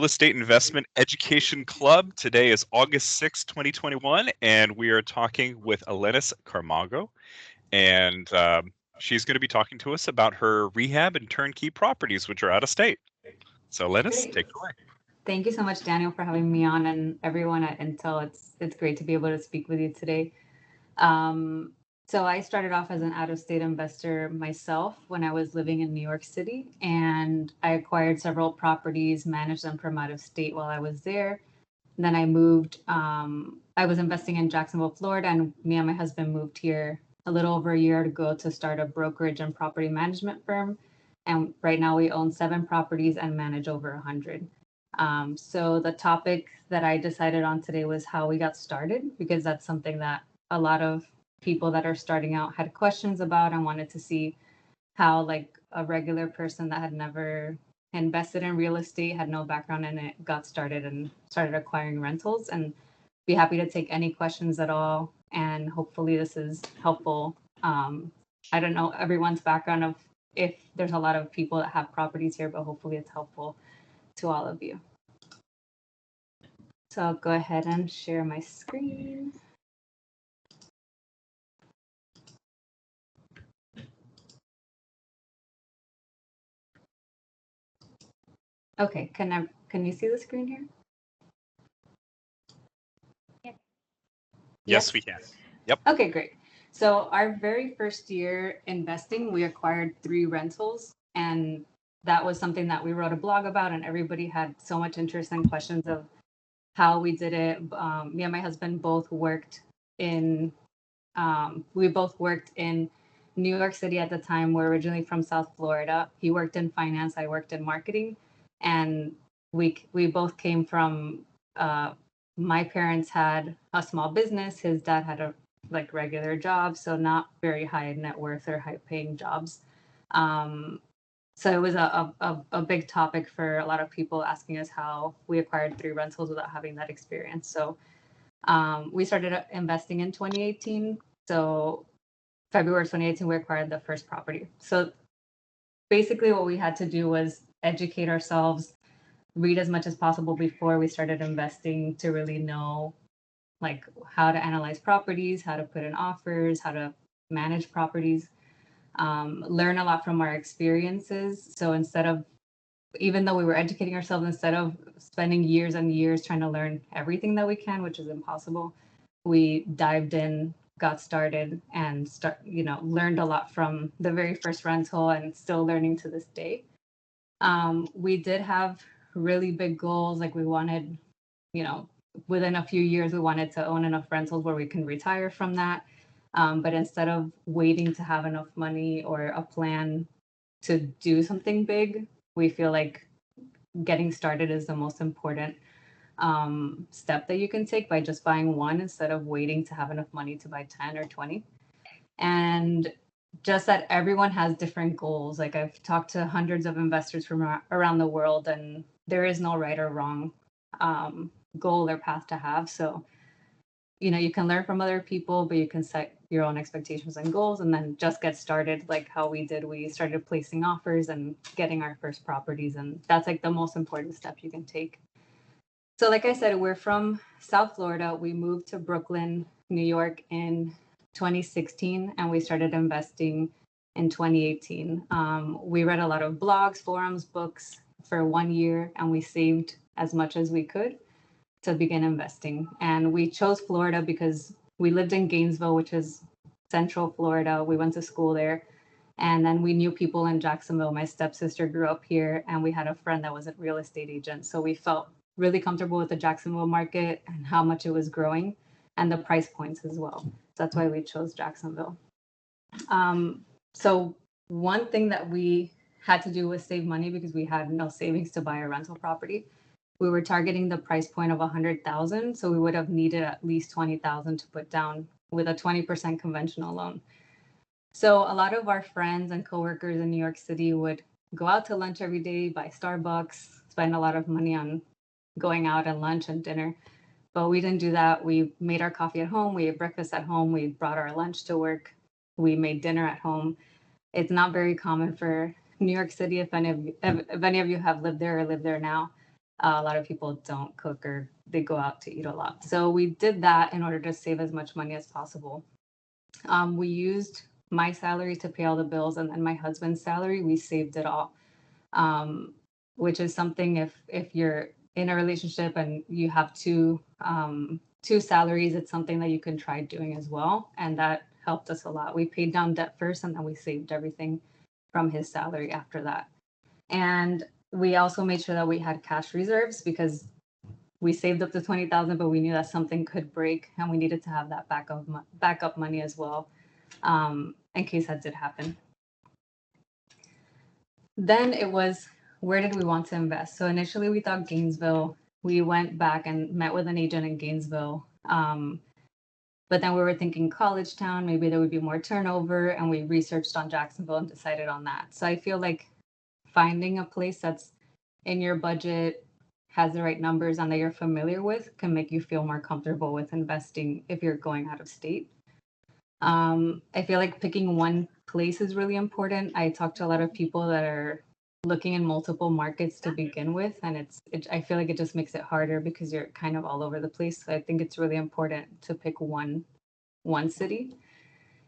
Real Estate Investment Education Club. Today is August 6, 2021, and we are talking with Elenis Carmago. And she's going to be talking to us about her rehab and turnkey properties, which are out of state. So Elenis, take it away. Thank you so much, Daniel, for having me on, and everyone at Intel. It's great to be able to speak with you today. So I started off as an out-of-state investor myself when I was living in New York City, and I acquired several properties, managed them from out of state while I was there. And then I moved. I was investing in Jacksonville, Florida, and me and my husband moved here a little over a year ago to start a brokerage and property management firm. And right now we own 7 properties and manage over 100. So the topic that I decided on today was how we got started, because that's something that a lot of people that are starting out had questions about and wanted to see how, like, a regular person that had never invested in real estate, had no background in it, got started and started acquiring rentals. And be happy to take any questions at all. And hopefully this is helpful. I don't know everyone's background of if there's a lot of people that have properties here, but hopefully it's helpful to all of you. So I'll go ahead and share my screen. Okay, can you see the screen here? Yes, we can. Yep. Okay, great. So our very first year investing, we acquired 3 rentals, and that was something that we wrote a blog about, and everybody had so much interest and questions of how we did it. Me and my husband both worked in, New York City at the time. We're originally from South Florida. He worked in finance, I worked in marketing, and we both came from, my parents had a small business. His dad had a regular job, so not very high net worth or high paying jobs. So it was a big topic for a lot of people, asking us how we acquired 3 rentals without having that experience. So we started investing in 2018. So February 2018, we acquired the first property. So basically what we had to do was educate ourselves, read as much as possible before we started investing, to really know like how to analyze properties, how to put in offers, how to manage properties, learn a lot from our experiences. So even though we were educating ourselves, instead of spending years and years trying to learn everything that we can, which is impossible, we dived in, got started, and learned a lot from the very first rental, and still learning to this day. We did have really big goals. Like, we wanted, within a few years, we wanted to own enough rentals where we can retire from that. But instead of waiting to have enough money or a plan to do something big, we feel like getting started is the most important step that you can take, by just buying one instead of waiting to have enough money to buy 10 or 20. And just that everyone has different goals. Like, I've talked to hundreds of investors from around the world, and there is no right or wrong goal or path to have. So, you can learn from other people, but you can set your own expectations and goals, and then just get started like how we did. We started placing offers and getting our first properties, and that's like the most important step you can take. So like I said, we're from South Florida. We moved to Brooklyn, New York in 2016, and we started investing in 2018. We read a lot of blogs, forums, books for 1 year, and we saved as much as we could to begin investing. And we chose Florida because we lived in Gainesville, which is Central Florida. We went to school there. And then we knew people in Jacksonville. My stepsister grew up here, and we had a friend that was a real estate agent. So we felt really comfortable with the Jacksonville market and how much it was growing, and the price points as well. So that's why we chose Jacksonville. So one thing that we had to do was save money, because we had no savings to buy a rental property. We were targeting the price point of 100,000, so we would have needed at least 20,000 to put down with a 20% conventional loan. So a lot of our friends and coworkers in New York City would go out to lunch every day, buy Starbucks, spend a lot of money on going out and lunch and dinner. But we didn't do that. We made our coffee at home. We ate breakfast at home. We brought our lunch to work. We made dinner at home. It's not very common for New York City, if any of you have lived there or live there now. A lot of people don't cook or they go out to eat a lot. So we did that in order to save as much money as possible. We used my salary to pay all the bills, and then my husband's salary, we saved it all. Which is something, if you're in a relationship and you have two salaries, it's something that you can try doing as well. And that helped us a lot. We paid down debt first, and then we saved everything from his salary after that. And we also made sure that we had cash reserves, because we saved up to 20,000, but we knew that something could break, and we needed to have that backup money as well, in case that did happen. Then it was, where did we want to invest? So initially we thought Gainesville. We went back and met with an agent in Gainesville. But then we were thinking college town, maybe there would be more turnover, and we researched on Jacksonville and decided on that. So I feel like finding a place that's in your budget, has the right numbers, and that you're familiar with can make you feel more comfortable with investing if you're going out of state. I feel like picking one place is really important. I talk to a lot of people that are looking in multiple markets to begin with, and I feel like it just makes it harder because you're kind of all over the place. So I think it's really important to pick one city.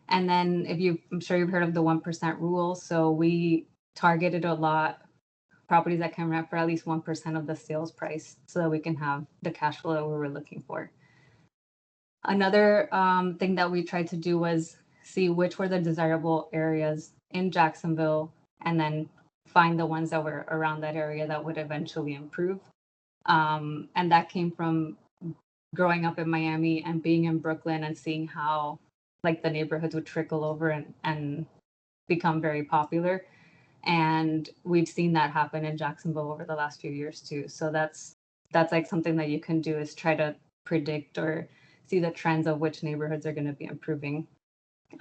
And then I'm sure you've heard of the 1% rule. So we targeted a lot properties that can rent for at least 1% of the sales price, so that we can have the cash flow that we were looking for. Another thing that we tried to do was see which were the desirable areas in Jacksonville, and then find the ones that were around that area that would eventually improve. And that came from growing up in Miami and being in Brooklyn and seeing how like the neighborhoods would trickle over and become very popular. And we've seen that happen in Jacksonville over the last few years too. So that's like something that you can do, is try to predict or see the trends of which neighborhoods are going to be improving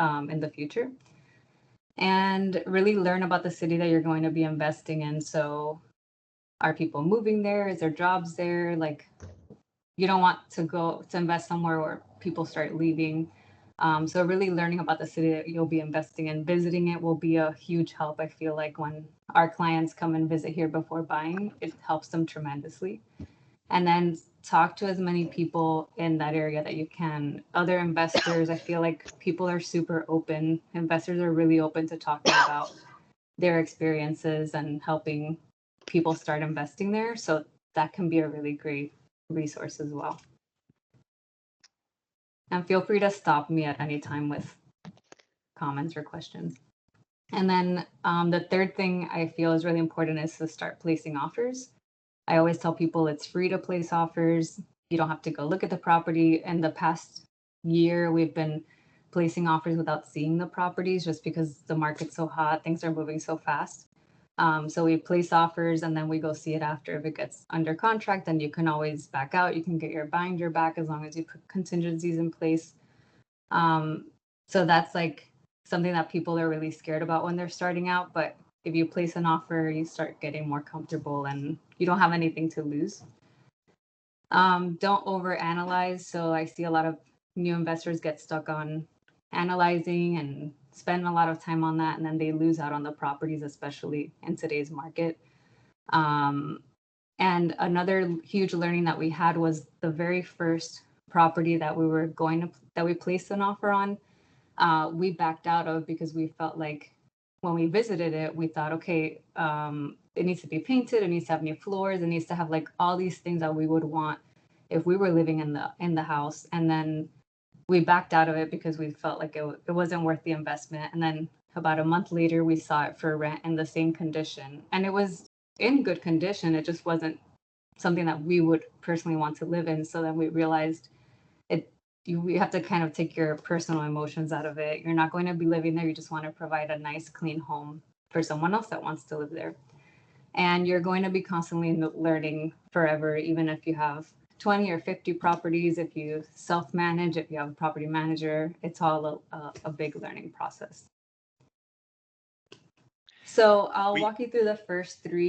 in the future. And really learn about the city that you're going to be investing in. So are people moving there? Is there jobs there? Like, you don't want to go to invest somewhere where people start leaving. So really learning about the city that you'll be investing in, visiting it will be a huge help. I feel like when our clients come and visit here before buying, it helps them tremendously. And then talk to as many people in that area that you can. Other investors, I feel like people are super open. Investors are really open to talking about their experiences and helping people start investing there. So that can be a really great resource as well. And feel free to stop me at any time with comments or questions. And then the third thing I feel is really important is to start placing offers. I always tell people it's free to place offers. You don't have to go look at the property. In the past year, we've been placing offers without seeing the properties, just because the market's so hot, things are moving so fast. So we place offers and then we go see it after. If it gets under contract, then you can always back out. You can get your binder back as long as you put contingencies in place. So that's like something that people are really scared about when they're starting out. But if you place an offer, you start getting more comfortable and you don't have anything to lose. Don't overanalyze. So I see a lot of new investors get stuck on analyzing and spend a lot of time on that, and then they lose out on the properties, especially in today's market. And another huge learning that we had was the very first property that we placed an offer on, we backed out of, because we felt like when we visited it, we thought, okay, it needs to be painted, it needs to have new floors, it needs to have like all these things that we would want if we were living in the house. And then we backed out of it because we felt like it wasn't worth the investment. And then about a month later, we saw it for rent in the same condition, and it was in good condition. It just wasn't something that we would personally want to live in. So then we realized you have to kind of take your personal emotions out of it. You're not going to be living there. You just want to provide a nice, clean home for someone else that wants to live there. And you're going to be constantly learning forever, even if you have 20 or 50 properties, if you self-manage, if you have a property manager, it's all a big learning process. So I'll walk you through the first three.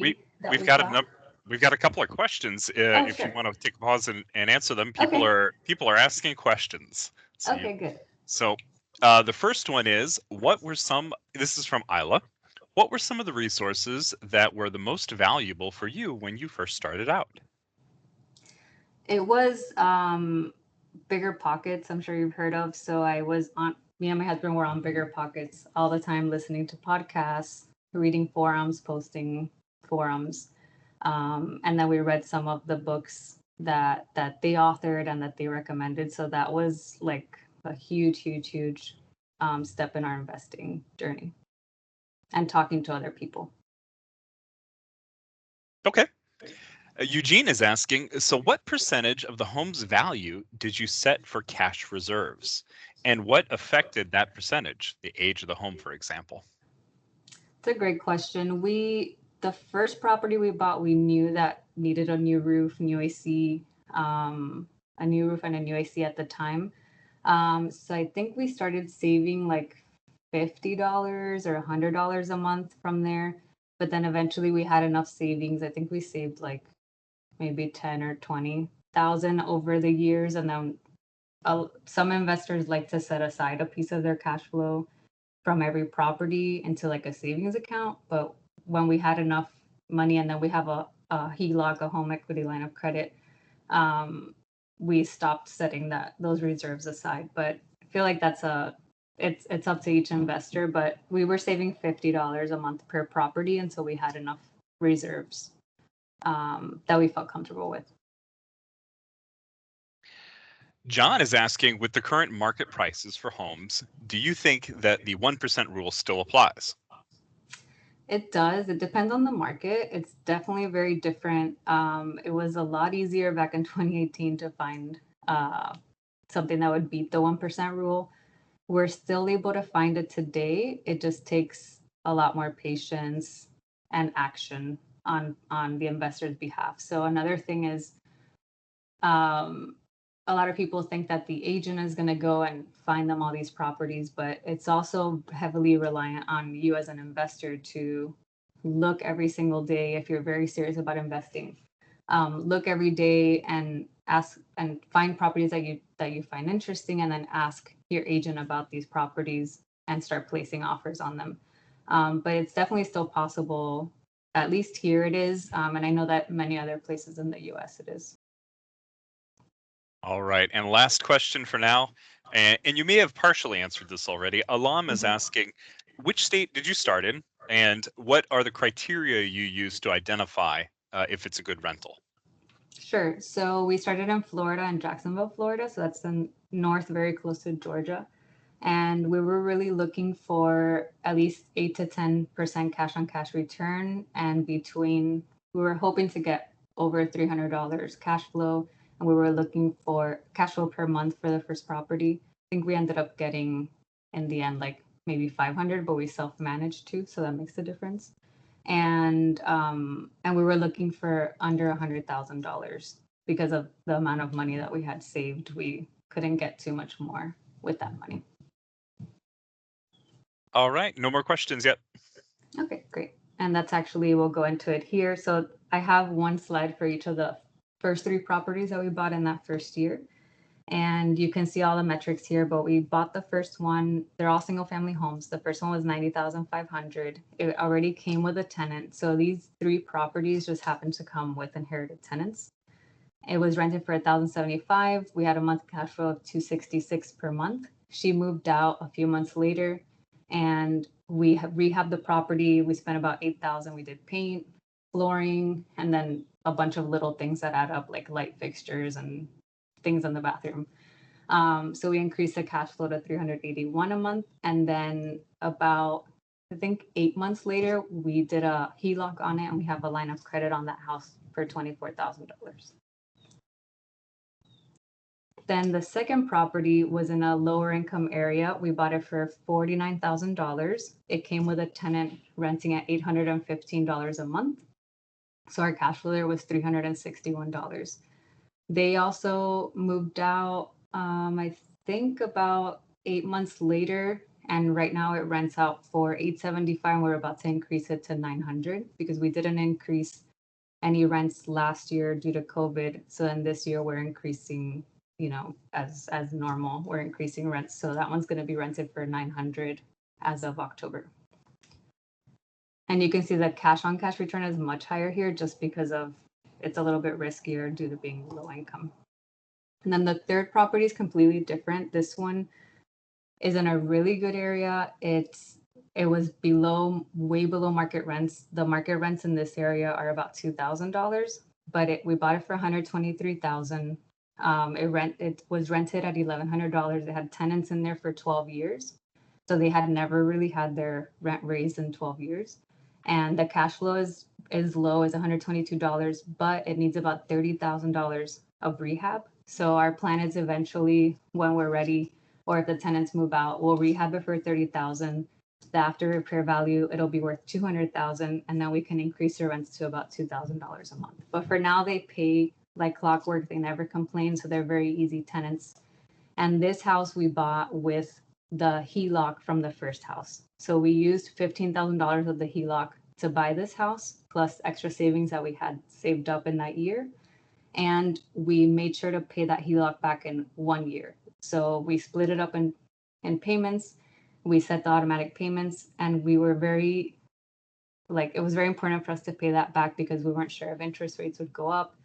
We've got a couple of questions. If sure. You want to take a pause and answer them, people are asking questions. So okay, good. So the first one is, this is from Isla. What were some of the resources that were the most valuable for you when you first started out? It was Bigger Pockets, I'm sure you've heard of. So me and my husband were on Bigger Pockets all the time, listening to podcasts, reading forums, posting forums. And then we read some of the books that they authored and that they recommended. So that was like a huge step in our investing journey and talking to other people. Okay. Eugene is asking, so what percentage of the home's value did you set for cash reserves? And what affected that percentage? The age of the home, for example. It's a great question. The first property we bought, we knew that needed a new roof, new AC, a new roof and a new AC at the time. So I think we started saving like $50 or $100 a month from there. But then eventually we had enough savings. I think we saved like maybe 10 or 20,000 over the years. And then some investors like to set aside a piece of their cash flow from every property into like a savings account. But when we had enough money, and then we have a HELOC, a home equity line of credit, we stopped setting those reserves aside. But I feel like it's up to each investor. But we were saving $50 a month per property until we had enough reserves that we felt comfortable with. John is asking, with the current market prices for homes, do you think that the 1% rule still applies? It does. It depends on the market. It's definitely very different. It was a lot easier back in 2018 to find something that would beat the 1% rule. We're still able to find it today. It just takes a lot more patience and action on the investor's behalf. So another thing is, a lot of people think that the agent is going to go and find them all these properties, but it's also heavily reliant on you as an investor to look every single day if you're very serious about investing. Look every day and ask and find properties that you find interesting, and then ask your agent about these properties and start placing offers on them. But it's definitely still possible. At least here it is, and I know that many other places in the U.S. it is. All right. And last question for now. And you may have partially answered this already. Alam is asking, which state did you start in? And what are the criteria you use to identify if it's a good rental? Sure. So we started in Florida, in Jacksonville, Florida. So that's the north, very close to Georgia. And we were really looking for at least 8 to 10% cash on cash return. And we were hoping to get over $300 cash flow. And we were looking for cash flow per month for the first property. I think we ended up getting, in the end, like maybe 500, but we self-managed too. So that makes a difference. And we were looking for under $100,000 because of the amount of money that we had saved. We couldn't get too much more with that money. All right. No more questions yet. Okay, great. And that's actually, we'll go into it here. So I have one slide for each of the first 3 properties that we bought in that first year. And you can see all the metrics here, but we bought the first one. They're all single family homes. The first one was $90,500. It already came with a tenant. So these 3 properties just happened to come with inherited tenants. It was rented for $1,075. We had a monthly cash flow of $266 per month. She moved out a few months later, and we have rehabbed the property. We spent about $8,000. We did paint, flooring, and then a bunch of little things that add up, like light fixtures and things in the bathroom. So we increased the cash flow to $381 a month. And then about, I think 8 months later, we did a HELOC on it, and we have a line of credit on that house for $24,000. Then the second property was in a lower income area. We bought it for $49,000. It came with a tenant renting at $815 a month. So our cash flow there was $361. They also moved out, I think about 8 months later, and right now it rents out for $875, and we're about to increase it to $900 because we didn't increase any rents last year due to COVID. So then this year we're increasing, as normal, we're increasing rents. So that one's going to be rented for $900 as of October. And you can see that cash on cash return is much higher here just because of it's a little bit riskier due to being low income. And then the third property is completely different. This one is in a really good area. It was way below market rents. The market rents in this area are about $2,000, but we bought it for $123,000. It was rented at $1,100. It had tenants in there for 12 years, so they had never really had their rent raised in 12 years. And the cash flow is low as $122, but it needs about $30,000 of rehab. So our plan is eventually, when we're ready, or if the tenants move out, we'll rehab it for $30,000. The after repair value, it'll be worth $200,000, and then we can increase the rents to about $2,000 a month. But for now, they pay like clockwork. They never complain, so they're very easy tenants. And this house we bought with the HELOC from the first house. So we used $15,000 of the HELOC to buy this house, plus extra savings that we had saved up in that year. And we made sure to pay that HELOC back in 1 year. So we split it up in payments. We set the automatic payments, and we were it was very important for us to pay that back because we weren't sure if interest rates would go up.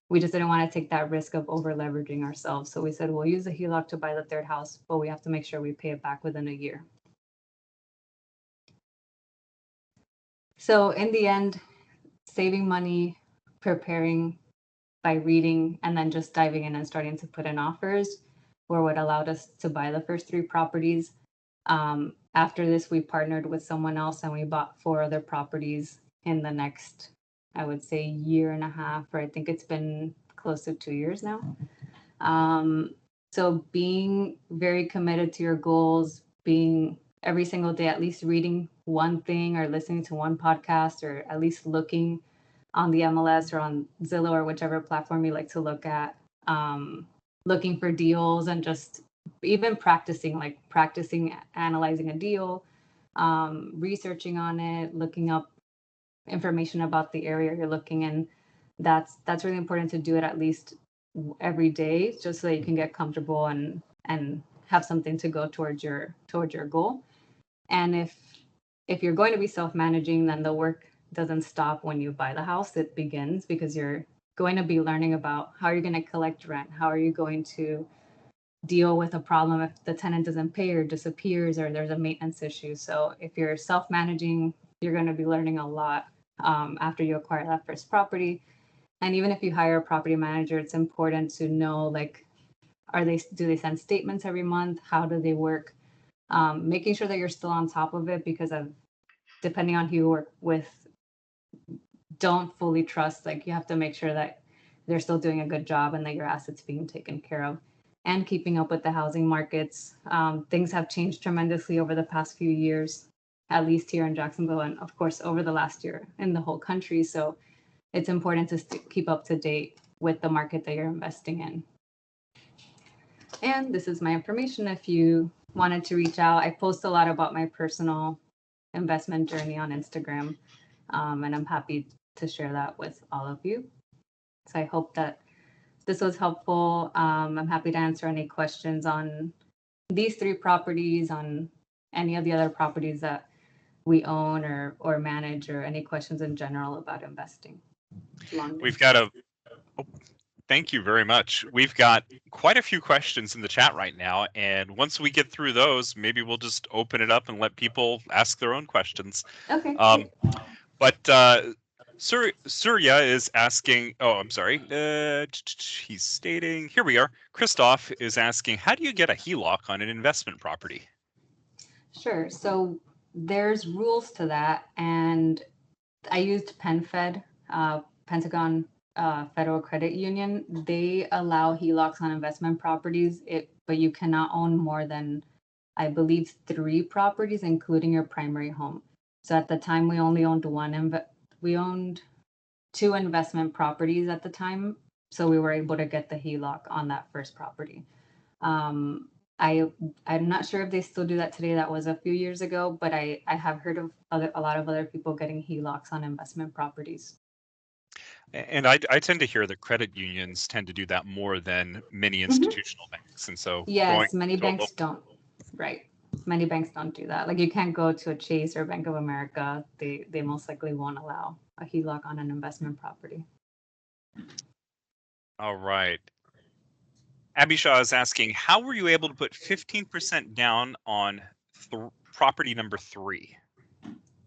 We just didn't want to take that risk of over leveraging ourselves. So we said, we'll use the HELOC to buy the third house, but we have to make sure we pay it back within a year. So in the end, saving money, preparing by reading, and then just diving in and starting to put in offers were what allowed us to buy the first 3 properties. After this, we partnered with someone else and we bought 4 other properties in the next, I would say, year and a half, or I think it's been close to 2 years now. So being very committed to your goals, being every single day, at least reading one thing or listening to one podcast, or at least looking on the MLS or on Zillow or whichever platform you like to look at, looking for deals, and just even practicing analyzing a deal, researching on it, looking up information about the area you're looking in. That's really important to do it at least every day, just so that you can get comfortable and have something to go towards your goal. And if you're going to be self-managing, then the work doesn't stop when you buy the house. It begins, because you're going to be learning about how you're going to collect rent, how are you going to deal with a problem if the tenant doesn't pay or disappears or there's a maintenance issue. So if you're self-managing, you're going to be learning a lot after you acquire that first property. And even if you hire a property manager, it's important to know, do they send statements every month? How do they work? Making sure that you're still on top of it, because depending on who you work with, don't fully trust. You have to make sure that they're still doing a good job and that your assets being taken care of, and keeping up with the housing markets. Things have changed tremendously over the past few years, at least here in Jacksonville, and of course over the last year in the whole country. So it's important to keep up to date with the market that you're investing in. And this is my information if you wanted to reach out. I post a lot about my personal investment journey on Instagram, and I'm happy to share that with all of you. So I hope that this was helpful. I'm happy to answer any questions on these 3 properties, on any of the other properties that we own or manage, or any questions in general about investing. Thank you very much. We've got quite a few questions in the chat right now, and once we get through those, maybe we'll just open it up and let people ask their own questions. Okay. But Surya is asking, he's stating, here we are. Christoph is asking, how do you get a HELOC on an investment property? Sure. So there's rules to that, and I used PenFed, Pentagon Federal Credit Union. They allow HELOCs on investment properties, but you cannot own more than, I believe, 3 properties, including your primary home. So at the time, we only owned we owned 2 investment properties at the time, so we were able to get the HELOC on that first property. I'm not sure if they still do that today. That was a few years ago, but I have heard of a lot of other people getting HELOCs on investment properties. And I tend to hear that credit unions tend to do that more than many institutional banks. And so yes, many banks don't. Right. Many banks don't do that. You can't go to a Chase or Bank of America. They most likely won't allow a HELOC on an investment property. All right. Abby Shaw is asking, how were you able to put 15% down on property number 3?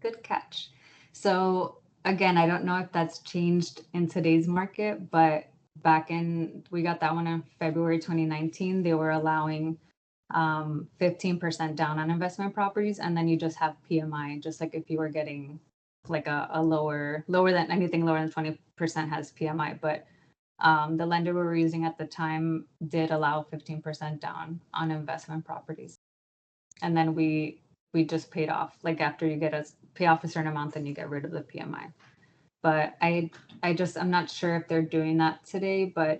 Good catch. So again, I don't know if that's changed in today's market, but we got that one in February 2019. They were allowing 15% down on investment properties, and then you just have PMI, just like if you were getting like a lower than anything lower than 20% has PMI. But the lender we were using at the time did allow 15% down on investment properties, and then we just paid off. Like after you pay off a certain amount, then you get rid of the PMI. But I'm not sure if they're doing that today, but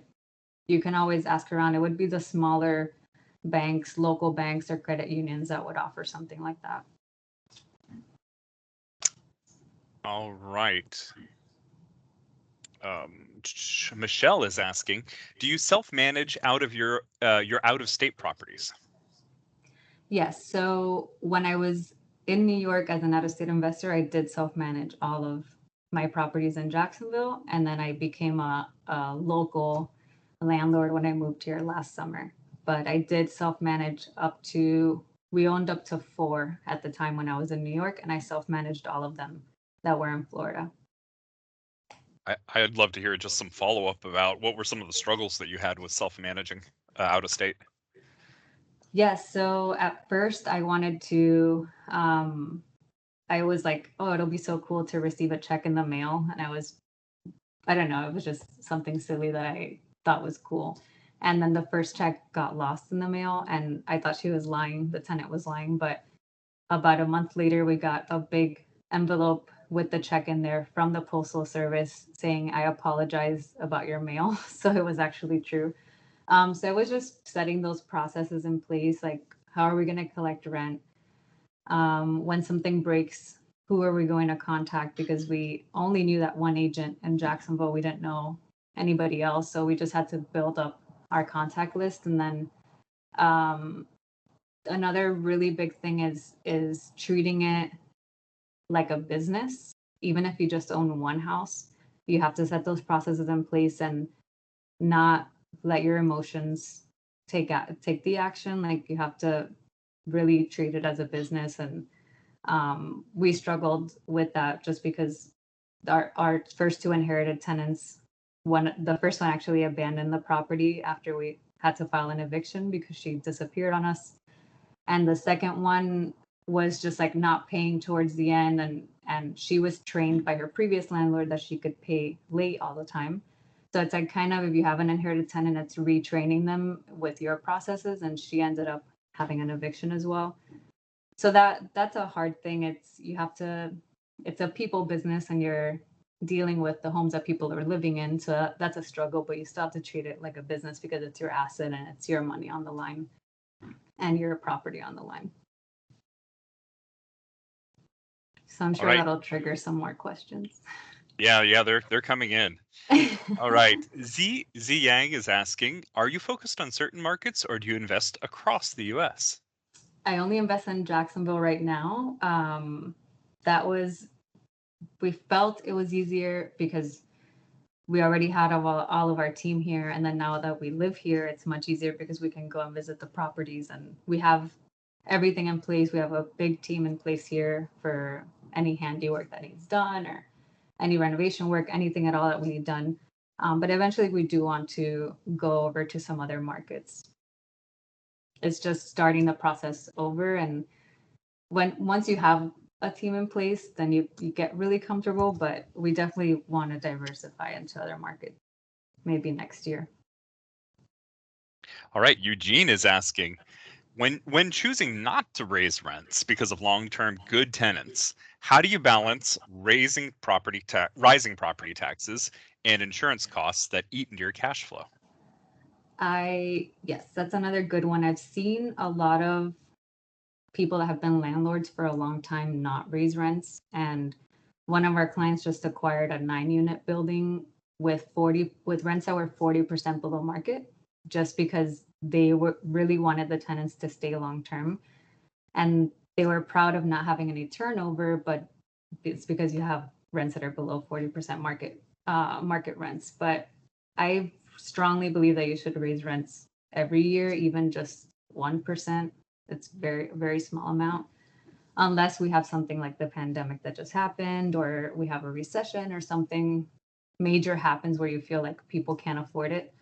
you can always ask around. It would be the smaller banks, local banks, or credit unions that would offer something like that. All right. Michelle is asking, do you self-manage out of your out-of-state properties? Yes. So when I was in New York as an out-of-state investor, I did self-manage all of my properties in Jacksonville, and then I became a local landlord when I moved here last summer. But I did self-manage we owned up to 4 at the time when I was in New York, and I self-managed all of them that were in Florida. I'd love to hear just some follow-up about what were some of the struggles that you had with self-managing out of state. Yes. So at first, I wanted to. I was like, oh, it'll be so cool to receive a check in the mail, and I don't know, it was just something silly that I thought was cool. And then the first check got lost in the mail, and I thought she was lying. The tenant was lying, but about a month later, we got a big envelope with the check in there from the postal service saying, I apologize about your mail. So it was actually true. So it was just setting those processes in place, like how are we going to collect rent? When something breaks, who are we going to contact? Because we only knew that one agent in Jacksonville. We didn't know anybody else. So we just had to build up our contact list. And then another really big thing is treating it like a business. Even if you just own one house, you have to set those processes in place and not let your emotions take the action. Like you have to really treat it as a business. And we struggled with that just because our first 2 inherited tenants, the first one actually abandoned the property after we had to file an eviction because she disappeared on us. And the second one was just like not paying towards the end, and she was trained by her previous landlord that she could pay late all the time. So it's like kind of if you have an inherited tenant, it's retraining them with your processes, and she ended up having an eviction as well. So that's a hard thing. It's a people business, and you're dealing with the homes that people are living in. So that's a struggle, but you still have to treat it like a business because it's your asset and it's your money on the line and your property on the line. So I'm sure that'll trigger some more questions. Yeah, they're coming in. All right. Z Yang is asking, are you focused on certain markets or do you invest across the US? I only invest in Jacksonville right now. We felt it was easier because we already had all of our team here. And then now that we live here, it's much easier because we can go and visit the properties and we have everything in place. We have a big team in place here for any handiwork that needs done or any renovation work, anything at all that we need done. But eventually we do want to go over to some other markets. It's just starting the process over. And once you have a team in place, then you get really comfortable, but we definitely want to diversify into other markets, maybe next year. All right, Eugene is asking, when choosing not to raise rents because of long-term good tenants, how do you balance rising property taxes and insurance costs that eat into your cash flow? Yes, that's another good one. I've seen a lot of people that have been landlords for a long time not raise rents. And one of our clients just acquired a 9-unit building with rents that were 40% below market, just because they really wanted the tenants to stay long term. And they were proud of not having any turnover, but it's because you have rents that are below 40% market rents. But I strongly believe that you should raise rents every year, even just 1%. It's very small amount, unless we have something like the pandemic that just happened, or we have a recession or something major happens where you feel like people can't afford it.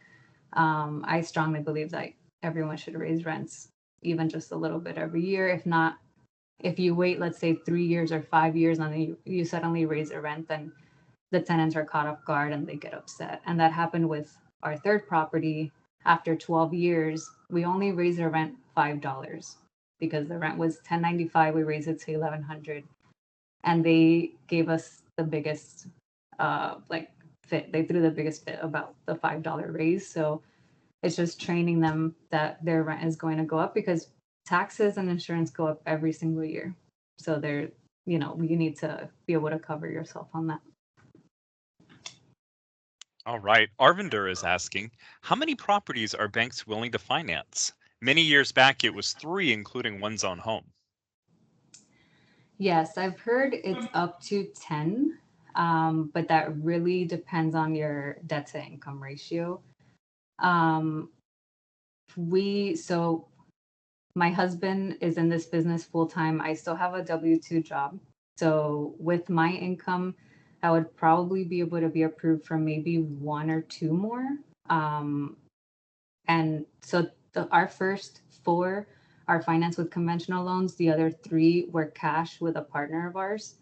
I strongly believe that everyone should raise rents even just a little bit every year. If not, if you wait, let's say 3 years or 5 years, and then you suddenly raise a rent, then the tenants are caught off guard and they get upset. And that happened with our third property. After 12 years, we only raised our rent $5 because the rent was $10.95. We raised it to $1100, and they gave us the biggest like fit. They threw the biggest fit about the $5 raise. So it's just training them that their rent is going to go up because taxes and insurance go up every single year. So they're, you need to be able to cover yourself on that. All right. Arvinder is asking, how many properties are banks willing to finance? Many years back, it was 3, including one's own home. Yes, I've heard it's up to 10, but that really depends on your debt to income ratio. Um, so my husband is in this business full time. I still have a W-2 job. So with my income, I would probably be able to be approved for maybe 1 or 2 more. And so our first 4 are financed with conventional loans. The other 3 were cash with a partner of ours.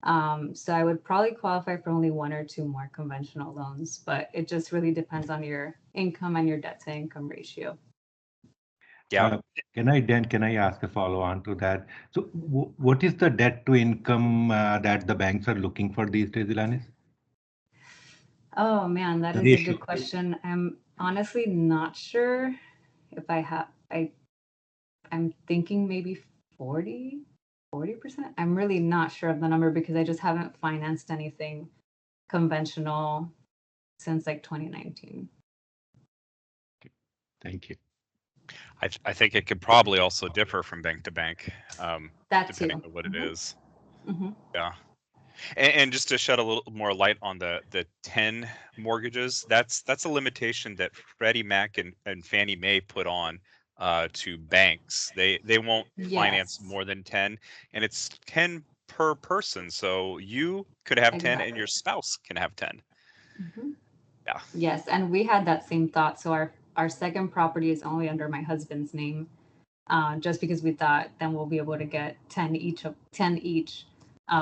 So I would probably qualify for only 1 or 2 more conventional loans, but it just really depends on your income and your debt to income ratio. Yeah. Can I ask a follow on to that? So what is the debt to income that the banks are looking for these days, Elenis? Oh man, that is a good question. I'm honestly not sure if I'm thinking maybe 40%. I'm really not sure of the number because I just haven't financed anything conventional since like 2019. Thank you. I think it could probably also differ from bank to bank, That depending too. on what it is. Mm-hmm. Yeah. And just to shed a little more light on the 10 mortgages, that's a limitation that Freddie Mac and Fannie Mae put on to banks. They won't finance Yes. more than 10, and it's 10 per person. So you could have 10 and your spouse can have 10. Mm-hmm. Yeah. Yes, and we had that same thought. So our second property is only under my husband's name, just because we thought then we'll be able to get 10 each.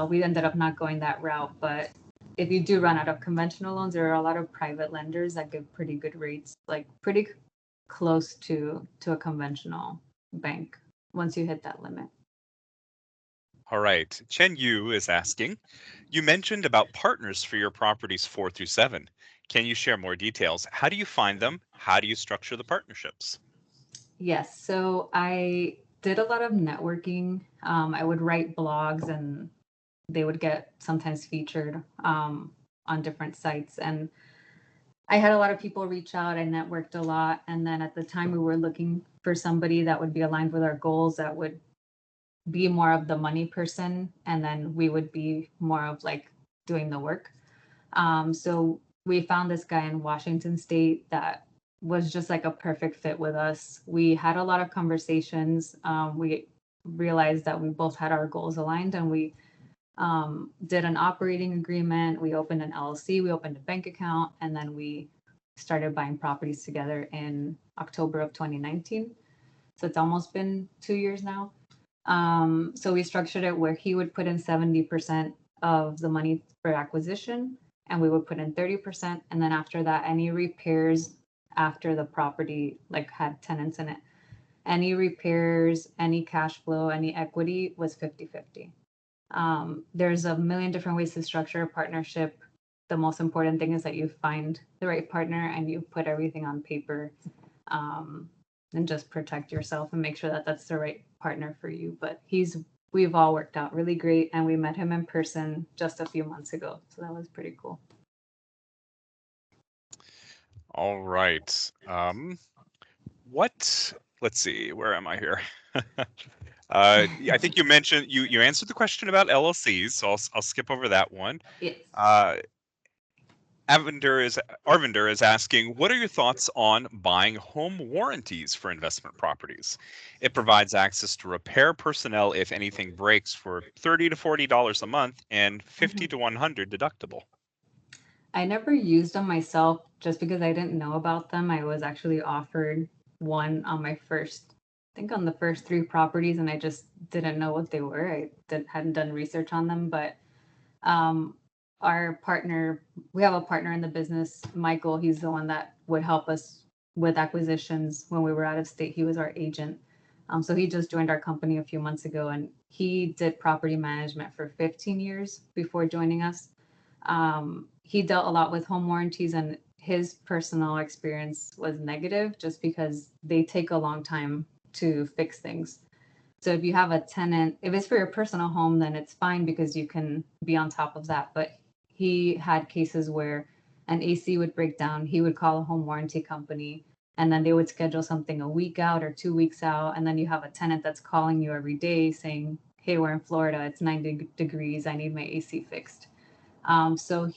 We ended up not going that route, but if you do run out of conventional loans, there are a lot of private lenders that give pretty good rates, like pretty close to a conventional bank once you hit that limit. All right. Chen Yu is asking, you mentioned about partners for your properties 4 through 7. Can you share more details? How do you find them? How do you structure the partnerships? Yes, so I did a lot of networking. I would write blogs and they would get sometimes featured on different sites. And I had a lot of people reach out. I networked a lot. And then at the time, we were looking for somebody that would be aligned with our goals, that would be more of the money person. And then we would be more of like doing the work. So we found this guy in Washington State that was just like a perfect fit with us. We had a lot of conversations. We realized that we both had our goals aligned, and we did an operating agreement. We opened an LLC, we opened a bank account, and then we started buying properties together in October of 2019. So it's almost been 2 years now. So we structured it where he would put in 70% of the money for acquisition, and we would put in 30%. And then after that, any repairs after the property like had tenants in it, any repairs, any cash flow, any equity was 50-50. There's a million different ways to structure a partnership. The most important thing is that you find the right partner and you put everything on paper, and just protect yourself and make sure that that's the right partner for you. But we've all worked out really great, and we met him in person just a few months ago. So that was pretty cool. All right. Let's see, where am I here? I think you mentioned you answered the question about LLCs, so I'll skip over that one. Yes. Arvinder is asking, what are your thoughts on buying home warranties for investment properties? It provides access to repair personnel if anything breaks for $30 to $40 a month and 50 to 100 deductible. I never used them myself just because I didn't know about them. I was actually offered one on my first, I think on the first 3 properties, and I just didn't know what they were. Hadn't done research on them, but our partner, we have a partner in the business, Michael. He's the one that would help us with acquisitions when we were out of state. He was our agent. So he just joined our company a few months ago, and he did property management for 15 years before joining us. He dealt a lot with home warranties, and his personal experience was negative just because they take a long time to fix things. So if you have a tenant, if it's for your personal home, then it's fine because you can be on top of that. But he had cases where an AC would break down. He would call a home warranty company, and then they would schedule something a week out or 2 weeks out. And then you have a tenant that's calling you every day saying, hey, we're in Florida. It's 90 degrees. I need my AC fixed. So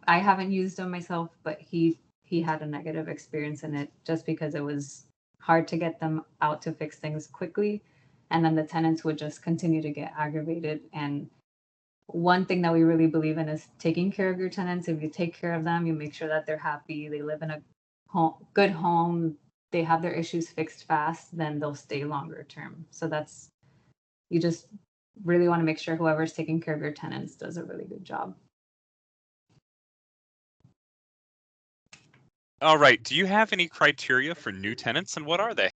I haven't used them myself, but he had a negative experience in it just because it was hard to get them out to fix things quickly. And then the tenants would just continue to get aggravated. And one thing that we really believe in is taking care of your tenants. If you take care of them, you make sure that they're happy, they live in a good home, they have their issues fixed fast, then they'll stay longer term. So you just really want to make sure whoever's taking care of your tenants does a really good job. All right. Do you have any criteria for new tenants, and what are they?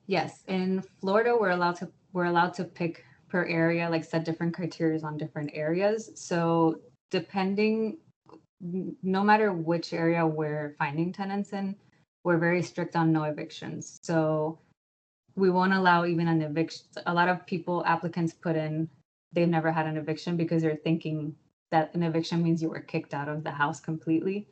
Yes, in Florida, we're allowed to pick per area, like set different criteria on different areas. So no matter which area we're finding tenants in, we're very strict on no evictions. So we won't allow even an eviction. A lot of applicants put in, they've never had an eviction because they're thinking that an eviction means you were kicked out of the house completely.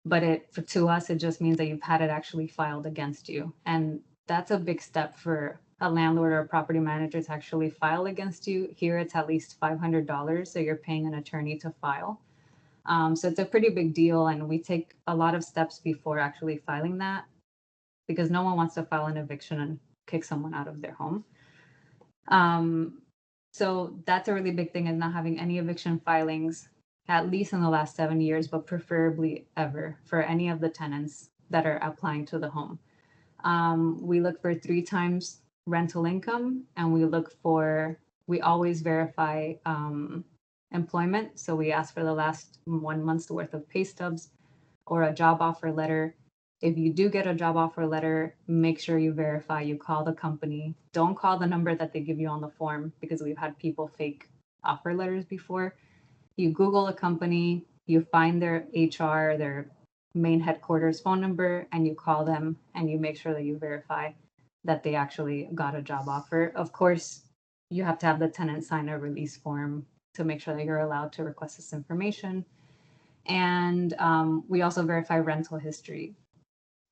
But to us, it just means that you've had it actually filed against you. And that's a big step for a landlord or a property manager to actually file against you. Here, it's at least $500, so you're paying an attorney to file. So it's a pretty big deal, and we take a lot of steps before actually filing that because no one wants to file an eviction and kick someone out of their home. So that's a really big thing, is not having any eviction filings, at least in the last 7 years, but preferably ever for any of the tenants that are applying to the home. We look for 3 times rental income, and we always verify employment. So we ask for the last 1 month's worth of pay stubs or a job offer letter. If you do get a job offer letter, make sure you verify, you call the company. Don't call the number that they give you on the form, because we've had people fake offer letters before. You Google a company, you find their HR, their main headquarters phone number, and you call them and you make sure that you verify that they actually got a job offer. Of course, you have to have the tenant sign a release form to make sure that you're allowed to request this information. And we also verify rental history.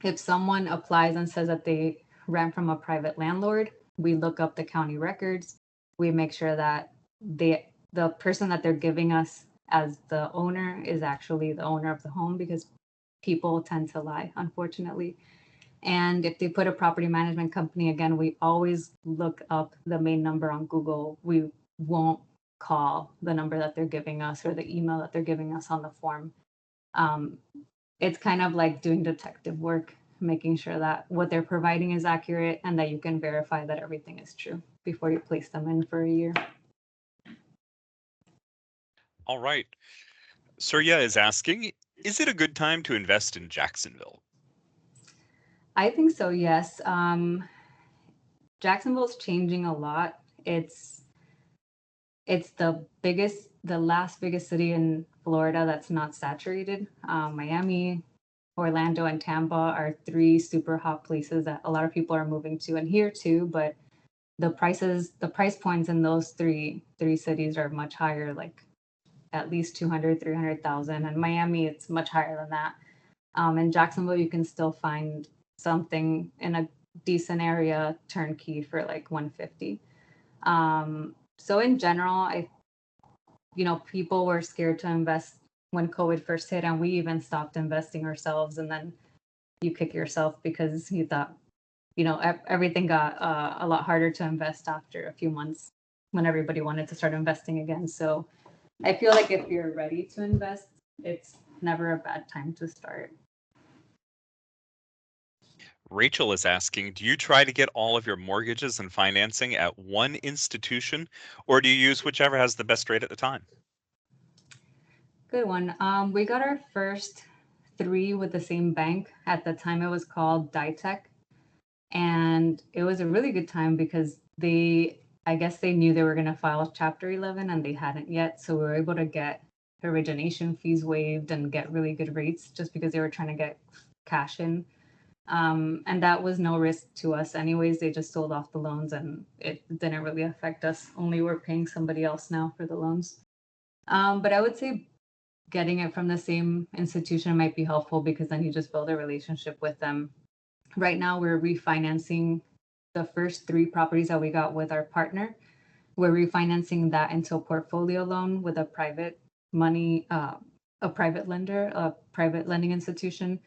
If someone applies and says that they rent from a private landlord, we look up the county records. We make sure that the person that they're giving us as the owner is actually the owner of the home, because people tend to lie, unfortunately. And if they put a property management company, again, we always look up the main number on Google. We won't call the number that they're giving us or the email that they're giving us on the form. It's kind of like doing detective work, making sure that what they're providing is accurate and that you can verify that everything is true before you place them in for a year. All right. Surya is asking, is it a good time to invest in Jacksonville? I think so, yes. Jacksonville's changing a lot. It's the last biggest city in Florida that's not saturated. Miami, Orlando, and Tampa are 3 super hot places that a lot of people are moving to, and here too. But the price points in those three cities are much higher, like at least 200, 300,000. And Miami, it's much higher than that. In Jacksonville, you can still find something in a decent area turnkey for like 150. So in general, people were scared to invest when COVID first hit, and we even stopped investing ourselves. And then you kick yourself because you thought, everything got a lot harder to invest after a few months when everybody wanted to start investing again. So I feel like if you're ready to invest, it's never a bad time to start. Rachel is asking, do you try to get all of your mortgages and financing at one institution, or do you use whichever has the best rate at the time? Good one. We got our first 3 with the same bank. At the time, it was called Ditech. And it was a really good time because I guess they knew they were going to file Chapter 11 and they hadn't yet. So we were able to get origination fees waived and get really good rates just because they were trying to get cash in. And that was no risk to us anyways. They just sold off the loans and it didn't really affect us. Only we're paying somebody else now for the loans. But I would say getting it from the same institution might be helpful because then you just build a relationship with them. Right now, we're refinancing the first 3 properties that we got with our partner. We're refinancing that into a portfolio loan with a private lender, a private lending institution.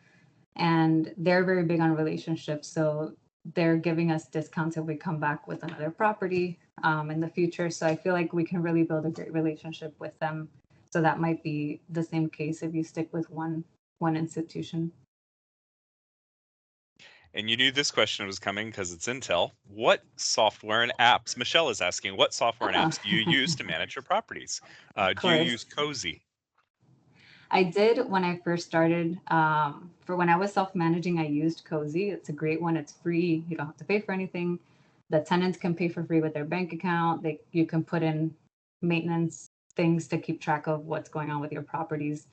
And they're very big on relationships. So they're giving us discounts if we come back with another property in the future. So I feel like we can really build a great relationship with them. So that might be the same case if you stick with one institution. And you knew this question was coming because it's Intel. What software and apps? Michelle is asking, what software and apps do you use to manage your properties? Do you use Cozy? I did when I first started. For when I was self-managing, I used Cozy. It's a great one. It's free. You don't have to pay for anything. The tenants can pay for free with their bank account. You can put in maintenance things to keep track of what's going on with your properties.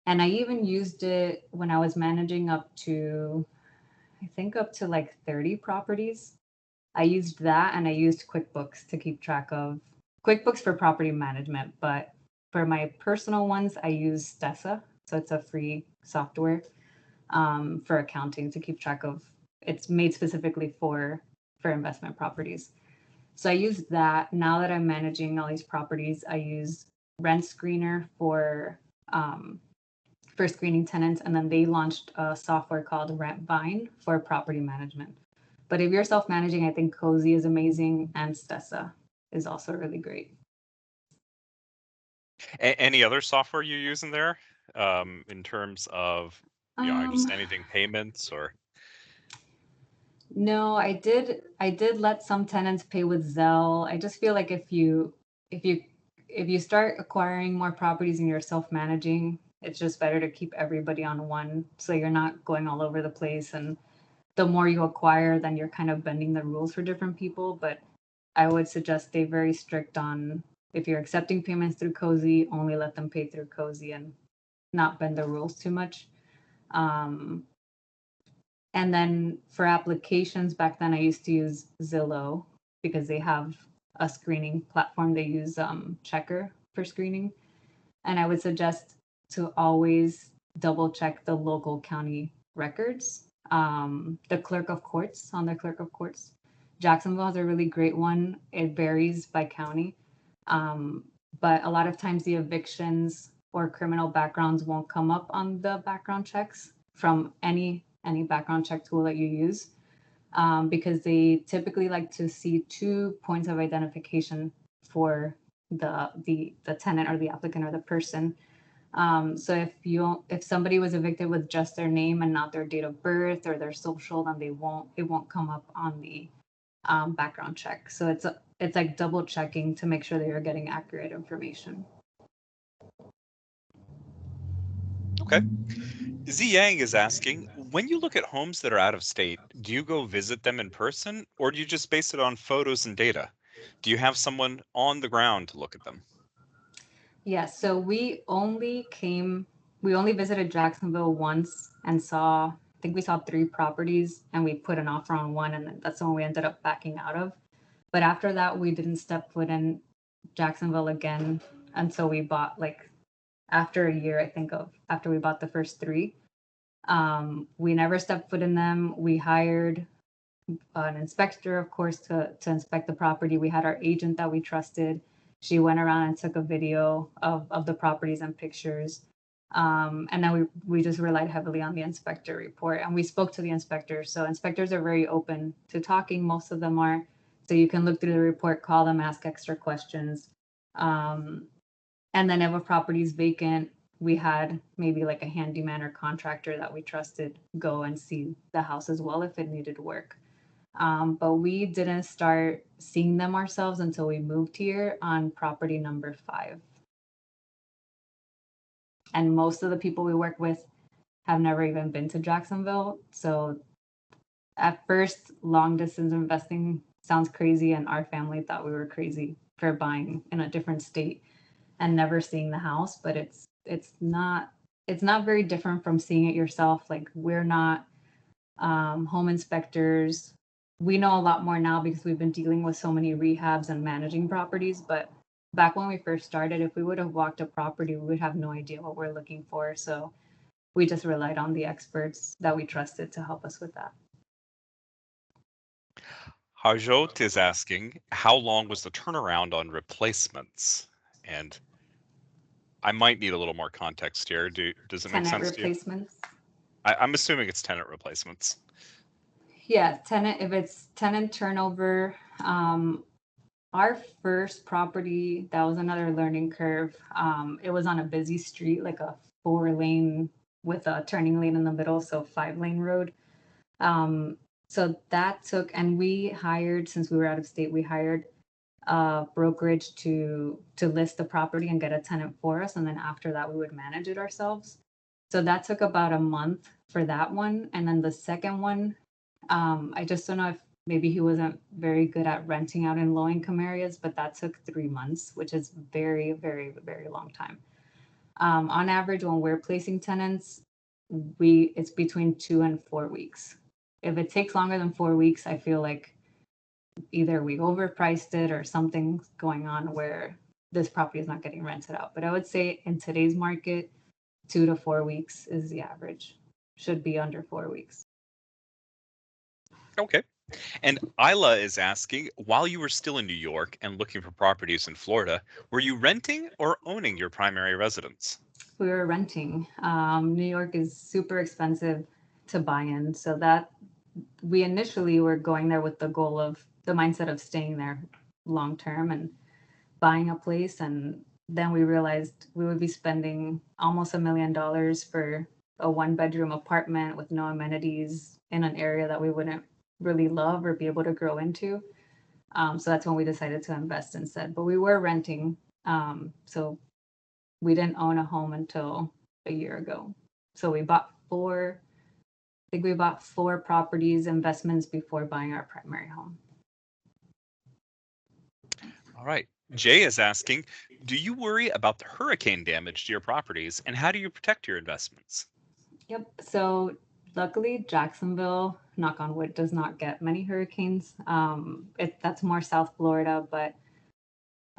And I even used it when I was managing up to like 30 properties. I used that, and I used QuickBooks to keep track of QuickBooks for property management. But for my personal ones, I use Stessa. So it's a free software for accounting to keep track of. It's made specifically for investment properties. So I use that. Now that I'm managing all these properties, I use Rent Screener for screening tenants, and then they launched a software called Rentvine for property management. But if you're self-managing, I think Cozy is amazing, and Stessa is also really great. Any other software you use in there in terms of just anything payments or? No, I did let some tenants pay with Zelle. I just feel like if you start acquiring more properties and you're self-managing, it's just better to keep everybody on one so you're not going all over the place. And the more you acquire, then you're kind of bending the rules for different people. But I would suggest stay very strict on, if you're accepting payments through Cozy, only let them pay through Cozy and not bend the rules too much. And then for applications, back then I used to use Zillow because they have a screening platform. They use Checker for screening. And I would suggest to always double check the local county records, the clerk of courts, on their clerk of courts. Jacksonville has a really great one. It varies by county. But a lot of times the evictions or criminal backgrounds won't come up on the background checks from any background check tool that you use, because they typically like to see 2 points of identification for the tenant or the applicant or the person. So if somebody was evicted with just their name and not their date of birth or their social, then it won't come up on the background check. So it's like double checking to make sure that you're getting accurate information. Okay. Z Yang is asking, when you look at homes that are out of state, do you go visit them in person or do you just base it on photos and data? Do you have someone on the ground to look at them? Yeah, so we only visited Jacksonville once and I think we saw 3 properties and we put an offer on one, and that's the one we ended up backing out of. But after that, we didn't step foot in Jacksonville again until we bought, like, after a year, I think, after we bought the first 3. We never stepped foot in them. We hired an inspector, of course, to inspect the property. We had our agent that we trusted. She went around and took a video of the properties and pictures. And then we just relied heavily on the inspector report, and we spoke to the inspectors. So inspectors are very open to talking. Most of them are. So you can look through the report, call them, ask extra questions. And then if a property is vacant, we had maybe like a handyman or contractor that we trusted go and see the house as well if it needed work. But we didn't start seeing them ourselves until we moved here on property number 5. And most of the people we work with have never even been to Jacksonville. So at first, long distance investing sounds crazy, and our family thought we were crazy for buying in a different state and never seeing the house. But it's not very different from seeing it yourself. Like, we're not home inspectors. We know a lot more now because we've been dealing with so many rehabs and managing properties. But back when we first started, if we would have walked a property, we would have no idea what we're looking for. So we just relied on the experts that we trusted to help us with that. Hajot is asking, how long was the turnaround on replacements? And I might need a little more context here. Does it make Tenant sense to you? replacements. I'm assuming it's tenant replacements. Yeah, tenant. If it's tenant turnover, our first property, that was another learning curve. It was on a busy street, like a 4-lane with a turning lane in the middle, so 5-lane road. So that took, and we hired, since we were out of state, we hired a brokerage to list the property and get a tenant for us, and then after that we would manage it ourselves. So that took about a month for that one. And then the second one, I just don't know if maybe he wasn't very good at renting out in low income areas, but that took 3 months, which is very, very, very long time. On average, when we're placing tenants, it's between 2 and 4 weeks. If it takes longer than 4 weeks, I feel like either we overpriced it or something's going on where this property is not getting rented out. But I would say in today's market, 2 to 4 weeks is the average. Should be under 4 weeks. Okay. And Isla is asking, while you were still in New York and looking for properties in Florida, were you renting or owning your primary residence? We were renting. New York is super expensive to buy in. So that we initially were going there with the goal of the mindset of staying there long term and buying a place. And then we realized we would be spending almost $1 million for a 1-bedroom apartment with no amenities in an area that we wouldn't really love or be able to grow into. So that's when we decided to invest instead. But we were renting. So we didn't own a home until a year ago. So we bought 4 properties, investments before buying our primary home. All right. Jay is asking, do you worry about the hurricane damage to your properties, and how do you protect your investments? Yep. So luckily, Jacksonville, knock on wood, does not get many hurricanes. That's more South Florida, but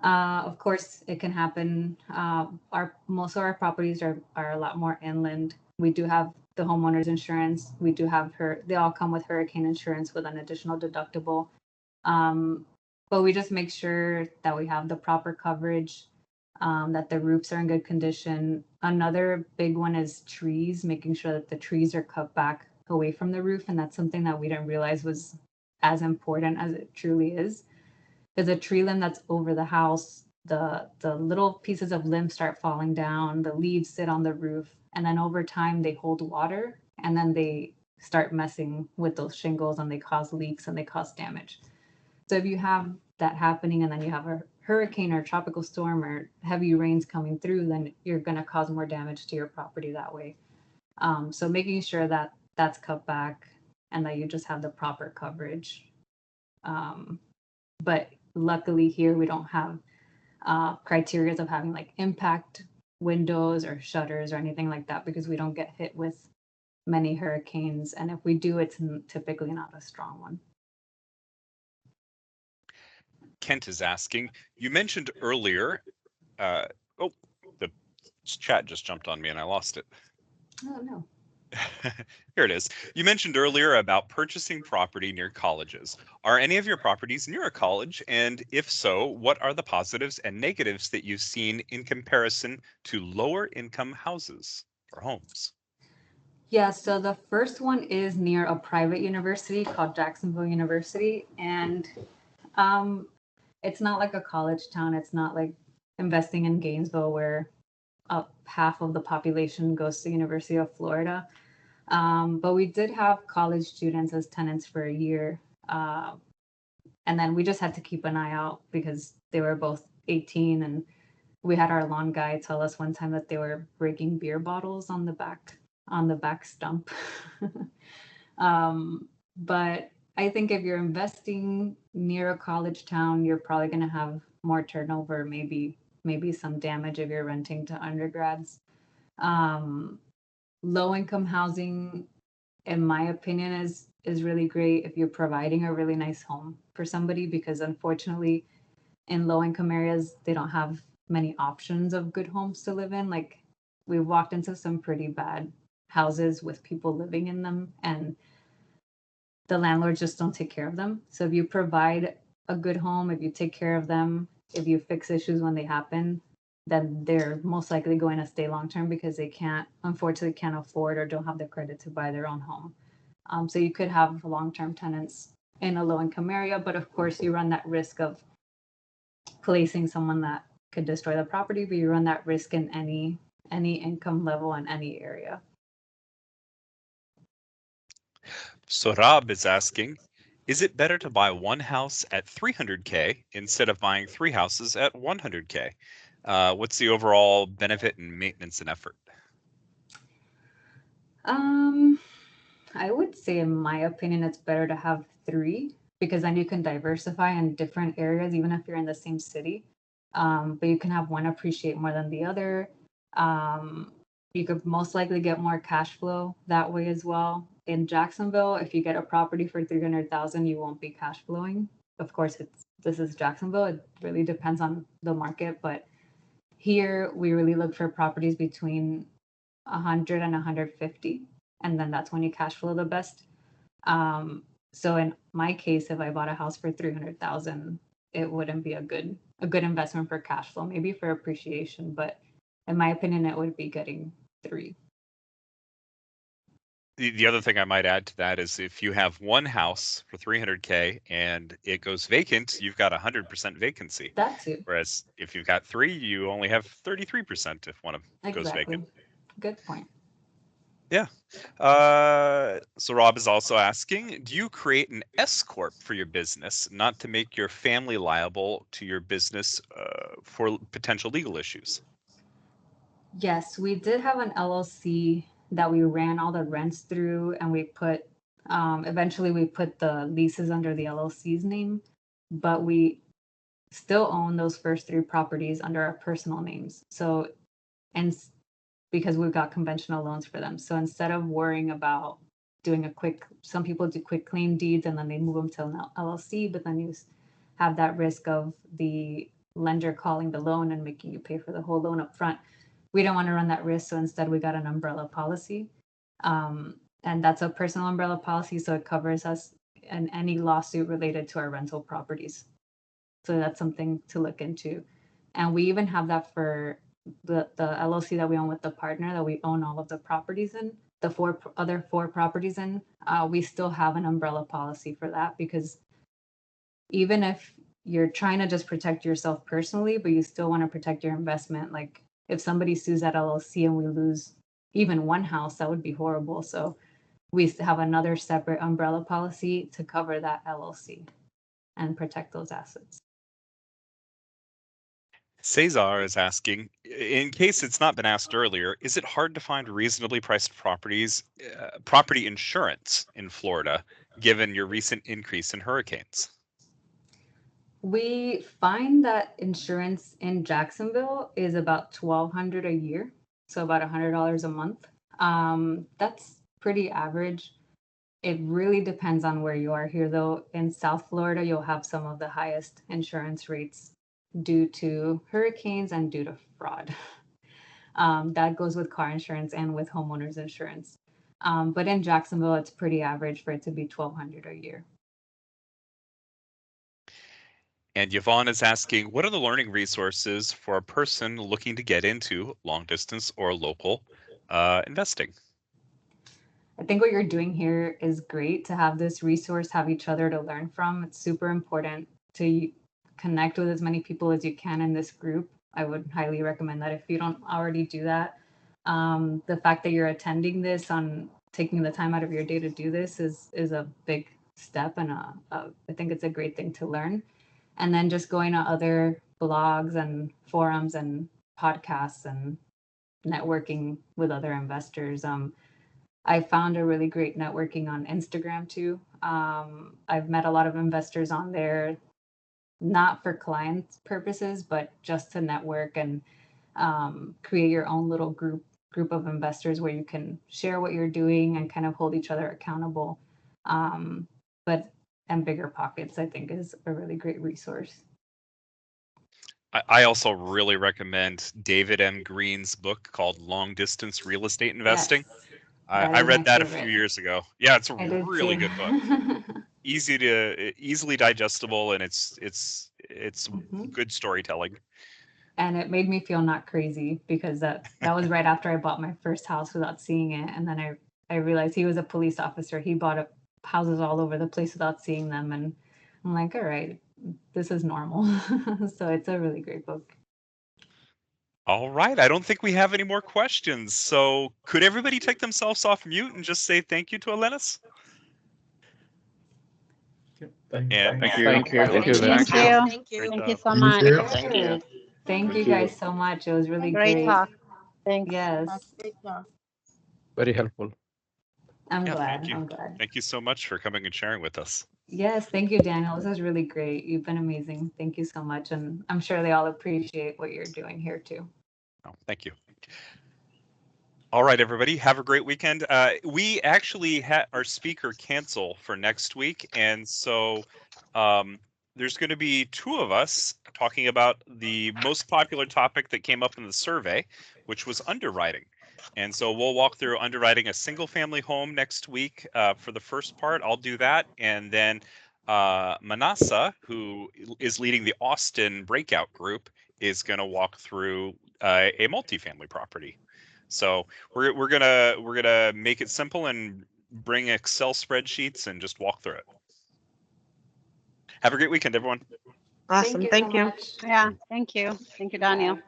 of course it can happen. Most of our properties are a lot more inland. We do have the homeowners insurance. We do have they all come with hurricane insurance with an additional deductible. But we just make sure that we have the proper coverage, that the roofs are in good condition. Another big one is trees, making sure that the trees are cut back away from the roof. And that's something that we didn't realize was as important as it truly is. There's a tree limb that's over the house. The little pieces of limb start falling down, the leaves sit on the roof, and then over time they hold water, and then they start messing with those shingles and they cause leaks and they cause damage. So if you have that happening and then you have a hurricane or tropical storm or heavy rains coming through, then you're going to cause more damage to your property that way. So making sure that that's cut back and that you just have the proper coverage. But luckily here we don't have criteria of having like impact windows or shutters or anything like that, because we don't get hit with many hurricanes. And if we do, it's typically not a strong one. Kent is asking, you mentioned earlier, the chat just jumped on me and I lost it. Oh, no. Here it is. You mentioned earlier about purchasing property near colleges. Are any of your properties near a college? And if so, what are the positives and negatives that you've seen in comparison to lower income houses or homes? Yeah, so the first one is near a private university called Jacksonville University. And um, it's not like a college town. It's not like investing in Gainesville where half of the population goes to University of Florida. But we did have college students as tenants for a year. And then we just had to keep an eye out because they were both 18, and we had our lawn guy tell us one time that they were breaking beer bottles on the back stump. But I think if you're investing near a college town, you're probably going to have more turnover, maybe some damage if you're renting to undergrads. Um, Low income housing, in my opinion, is really great if you're providing a really nice home for somebody, because unfortunately in low income areas they don't have many options of good homes to live in. Like, we've walked into some pretty bad houses with people living in them, and the landlords just don't take care of them. So if you provide a good home, if you take care of them, if you fix issues when they happen, then they're most likely going to stay long term, because they unfortunately can't afford or don't have the credit to buy their own home. So you could have long term tenants in a low income area, but of course you run that risk of placing someone that could destroy the property, but you run that risk in any income level in any area. So Rob is asking, is it better to buy one house at 300K instead of buying three houses at 100K? What's the overall benefit and maintenance and effort? Um, I would say, in my opinion, it's better to have three, because then you can diversify in different areas, even if you're in the same city. But you can have one appreciate more than the other. Um, you could most likely get more cash flow that way as well. In Jacksonville, if you get a property for 300,000, you won't be cash flowing. Of course, this is Jacksonville. It really depends on the market, but here we really look for properties between 100 and 150, and then that's when you cash flow the best. So in my case, if I bought a house for 300,000, it wouldn't be a good investment for cash flow, maybe for appreciation, but in my opinion, it would be getting three. The other thing I might add to that is if you have one house for 300K and it goes vacant, you've got 100% vacancy. That too. Whereas if you've got three, you only have 33% if one of them goes Exactly. vacant. Good point. Yeah. So Rob is also asking, do you create an escort for your business, not to make your family liable to your business for potential legal issues? Yes, we did have an LLC that we ran all the rents through, and eventually we put the leases under the LLC's name, but we still own those first three properties under our personal names. So, and because we've got conventional loans for them. So instead of worrying about some people do quick claim deeds and then they move them to an LLC, but then you have that risk of the lender calling the loan and making you pay for the whole loan up front. We don't want to run that risk. So instead, we got an umbrella policy. And that's a personal umbrella policy. So it covers us in any lawsuit related to our rental properties. So that's something to look into. And we even have that for the LLC that we own with the partner that we own all of the properties in, the other four properties in. We still have an umbrella policy for that, because even if you're trying to just protect yourself personally, but you still want to protect your investment, like if somebody sues that LLC and we lose even one house, that would be horrible. So we have another separate umbrella policy to cover that LLC and protect those assets. Cesar is asking, in case it's not been asked earlier, is it hard to find reasonably priced property insurance in Florida, given your recent increase in hurricanes? We find that insurance in Jacksonville is about $1,200 a year, so about $100 a month. That's pretty average. It really depends on where you are here, though. In South Florida, you'll have some of the highest insurance rates due to hurricanes and due to fraud. That goes with car insurance and with homeowners insurance. But in Jacksonville, it's pretty average for it to be $1,200 a year. And Yvonne is asking, what are the learning resources for a person looking to get into long distance or local investing? I think what you're doing here is great to have this resource, have each other to learn from. It's super important to connect with as many people as you can in this group. I would highly recommend that if you don't already do that. The fact that you're attending this, on taking the time out of your day to do this is a big step, and I think it's a great thing to learn. And then just going to other blogs and forums and podcasts and networking with other investors. I found a really great networking on Instagram too. I've met a lot of investors on there, not for client purposes, but just to network and create your own little group of investors where you can share what you're doing and kind of hold each other accountable. And Bigger Pockets, I think, is a really great resource. I also really recommend David M. Green's book called Long Distance Real Estate Investing. Yes, I read that a few years ago. Yeah, it's a I did really too. good book. Easily digestible, and it's good storytelling. And it made me feel not crazy, because that was right after I bought my first house without seeing it. And then I realized he was a police officer. He bought houses all over the place without seeing them. And I'm like, all right, this is normal. So it's a really great book. All right. I don't think we have any more questions. So could everybody take themselves off mute and just say thank you to Elenis? Thank you. Thank you. Thank you. Thank you. Thank Thank you. Thank you. Thank you Thank so much. you. Thank you. Thank you Thank you. guys so much. It was really Great talk. Thanks. Yes, Very helpful. I'm Yeah, glad. thank you. I'm glad. Thank you so much for coming and sharing with us. Yes, thank you, Daniel. This is really great. You've been amazing. Thank you so much. And I'm sure they all appreciate what you're doing here too. Oh, thank you. All right, everybody, have a great weekend. We actually had our speaker cancel for next week, and so there's going to be two of us talking about the most popular topic that came up in the survey, which was underwriting. And so we'll walk through underwriting a single-family home next week for the first part. I'll do that, and then Manasa, who is leading the Austin breakout group, is going to walk through a multifamily property. So we're gonna make it simple and bring Excel spreadsheets and just walk through it. Have a great weekend, everyone. Awesome. Thank you. So much. Yeah, thank you. Thank you, Daniel.